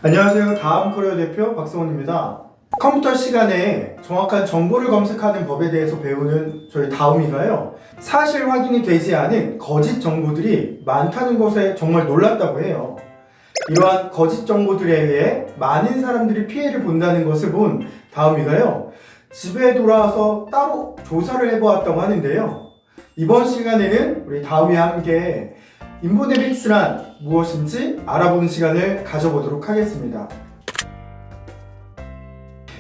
안녕하세요. 다음코리아 대표 박성원입니다. 컴퓨터 시간에 정확한 정보를 검색하는 법에 대해서 배우는 저희 다음이가요. 사실 확인이 되지 않은 거짓 정보들이 많다는 것에 정말 놀랐다고 해요. 이러한 거짓 정보들에 의해 많은 사람들이 피해를 본다는 것을 본 다음이가요. 집에 돌아와서 따로 조사를 해보았다고 하는데요. 이번 시간에는 우리 다음이와 함께 인포데믹스란 무엇인지 알아보는 시간을 가져보도록 하겠습니다.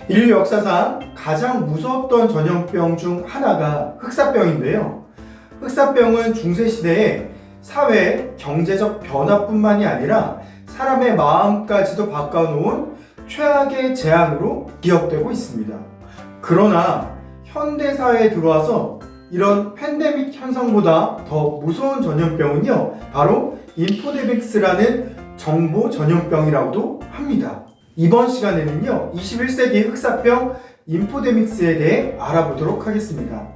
인류 역사상 가장 무서웠던 전염병 중 하나가 흑사병인데요. 흑사병은 중세시대에 사회, 경제적 변화뿐만이 아니라 사람의 마음까지도 바꿔놓은 최악의 재앙으로 기억되고 있습니다. 그러나 현대사회에 들어와서 이런 팬데믹 현상보다 더 무서운 전염병은요, 바로 인포데믹스라는 정보 전염병이라고도 합니다. 이번 시간에는요, 21세기 흑사병 인포데믹스에 대해 알아보도록 하겠습니다.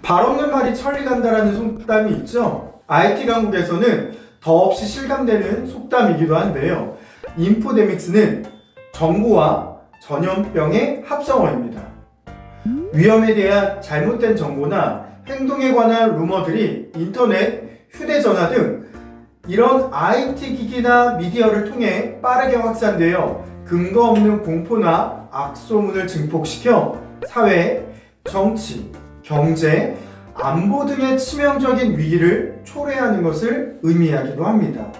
발 없는 말이 천리 간다라는 속담이 있죠. IT 강국에서는 더없이 실감되는 속담이기도 한데요. 인포데믹스는 정보와 전염병의 합성어입니다. 위험에 대한 잘못된 정보나 행동에 관한 루머들이 인터넷, 휴대전화 등 이런 IT 기기나 미디어를 통해 빠르게 확산되어 근거 없는 공포나 악소문을 증폭시켜 사회, 정치, 경제, 안보 등의 치명적인 위기를 초래하는 것을 의미하기도 합니다.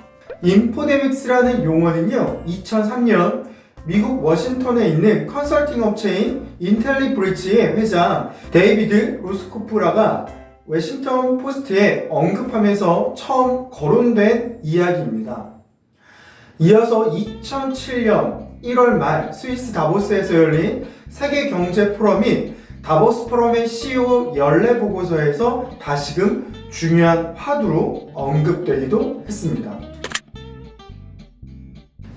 인포데믹스라는 용어는요, 2003년 미국 워싱턴에 있는 컨설팅 업체인 인텔리브리지의 회장 데이비드 로스코프라가 워싱턴 포스트에 언급하면서 처음 거론된 이야기입니다. 이어서 2007년 1월 말 스위스 다보스에서 열린 세계 경제 포럼인 다보스 포럼의 CEO 연례 보고서에서 다시금 중요한 화두로 언급되기도 했습니다.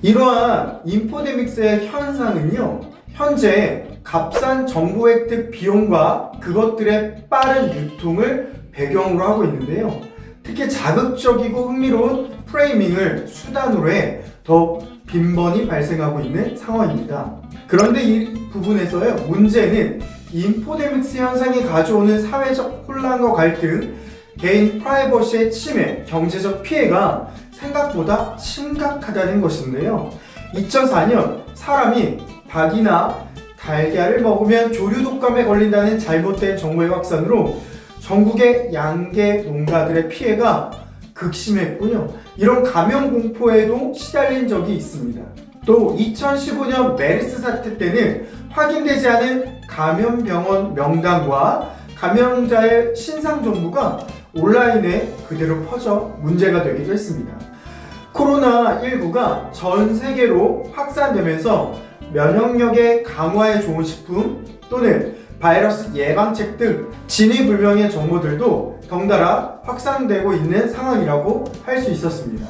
이러한 인포데믹스의 현상은요, 현재 값싼 정보 획득 비용과 그것들의 빠른 유통을 배경으로 하고 있는데요. 특히 자극적이고 흥미로운 프레이밍을 수단으로 해 더욱 빈번히 발생하고 있는 상황입니다. 그런데 이 부분에서요, 문제는 인포데믹스 현상이 가져오는 사회적 혼란과 갈등, 개인 프라이버시의 침해, 경제적 피해가 생각보다 심각하다는 것인데요. 2004년 사람이 닭이나 달걀을 먹으면 조류 독감에 걸린다는 잘못된 정보의 확산으로 전국의 양계 농가들의 피해가 극심했고요. 이런 감염 공포에도 시달린 적이 있습니다. 또 2015년 메르스 사태 때는 확인되지 않은 감염병원 명단과 감염자의 신상 정보가 온라인에 그대로 퍼져 문제가 되기도 했습니다. 코로나19가 전 세계로 확산되면서 면역력의 강화에 좋은 식품 또는 바이러스 예방책 등 진위불명의 정보들도 덩달아 확산되고 있는 상황이라고 할 수 있었습니다.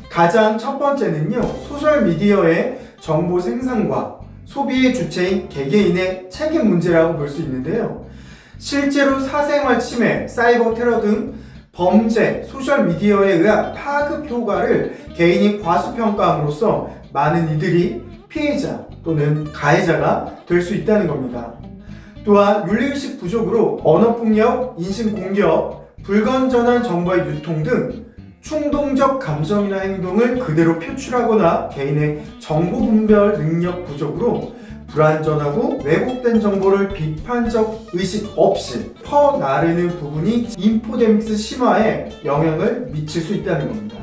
가장 첫 번째는요, 소셜미디어의 정보 생산과 소비의 주체인 개개인의 책임 문제라고 볼 수 있는데요. 실제로 사생활 침해, 사이버 테러 등 범죄, 소셜미디어에 의한 파급 효과를 개인이 과소평가함으로써 많은 이들이 피해자 또는 가해자가 될 수 있다는 겁니다. 또한 윤리의식 부족으로 언어폭력, 인신공격, 불건전한 정보의 유통 등 충동적 감정이나 행동을 그대로 표출하거나 개인의 정보 분별 능력 부족으로 불완전하고 왜곡된 정보를 비판적 의식 없이 퍼나르는 부분이 인포데믹스 심화에 영향을 미칠 수 있다는 겁니다.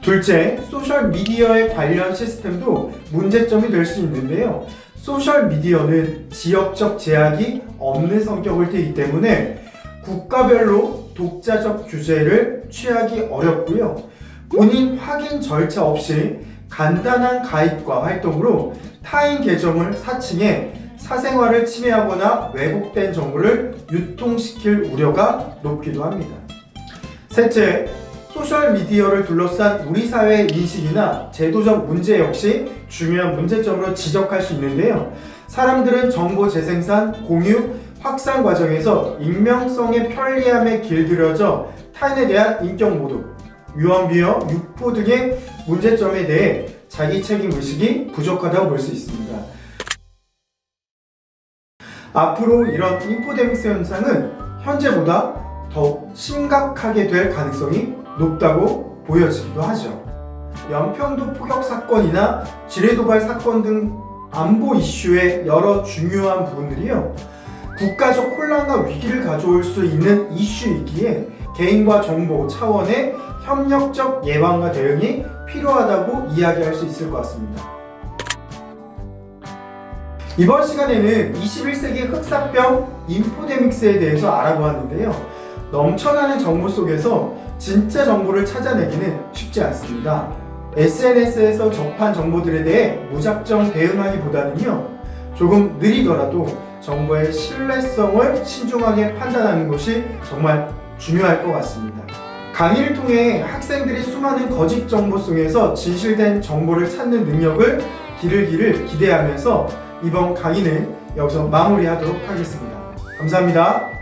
둘째, 소셜미디어의 관련 시스템도 문제점이 될 수 있는데요. 소셜미디어는 지역적 제약이 없는 성격을 띠기 때문에 국가별로 독자적 규제를 취하기 어렵고요. 본인 확인 절차 없이 간단한 가입과 활동으로 타인 계정을 사칭해 사생활을 침해하거나 왜곡된 정보를 유통시킬 우려가 높기도 합니다. 셋째, 소셜미디어를 둘러싼 우리 사회의 인식이나 제도적 문제 역시 중요한 문제점으로 지적할 수 있는데요. 사람들은 정보 재생산, 공유, 확산 과정에서 익명성의 편리함에 길들여져 타인에 대한 인격 모독, 유언비어, 유포 등의 문제점에 대해 자기 책임 의식이 부족하다고 볼 수 있습니다. 앞으로 이런 인포데믹스 현상은 현재보다 더욱 심각하게 될 가능성이 높다고 보여지기도 하죠. 연평도 포격 사건이나 지뢰 도발 사건 등 안보 이슈의 여러 중요한 부분들이요, 국가적 혼란과 위기를 가져올 수 있는 이슈이기에 개인과 정보 차원의 협력적 예방과 대응이 필요하다고 이야기할 수 있을 것 같습니다. 이번 시간에는 21세기 흑사병 인포데믹스에 대해서 알아보았는데요. 넘쳐나는 정보 속에서 진짜 정보를 찾아내기는 쉽지 않습니다. SNS에서 접한 정보들에 대해 무작정 대응하기보다는요, 조금 느리더라도 정보의 신뢰성을 신중하게 판단하는 것이 정말 중요할 것 같습니다. 강의를 통해 학생들이 수많은 거짓 정보 속에서 진실된 정보를 찾는 능력을 기르기를 기대하면서 이번 강의는 여기서 마무리하도록 하겠습니다. 감사합니다.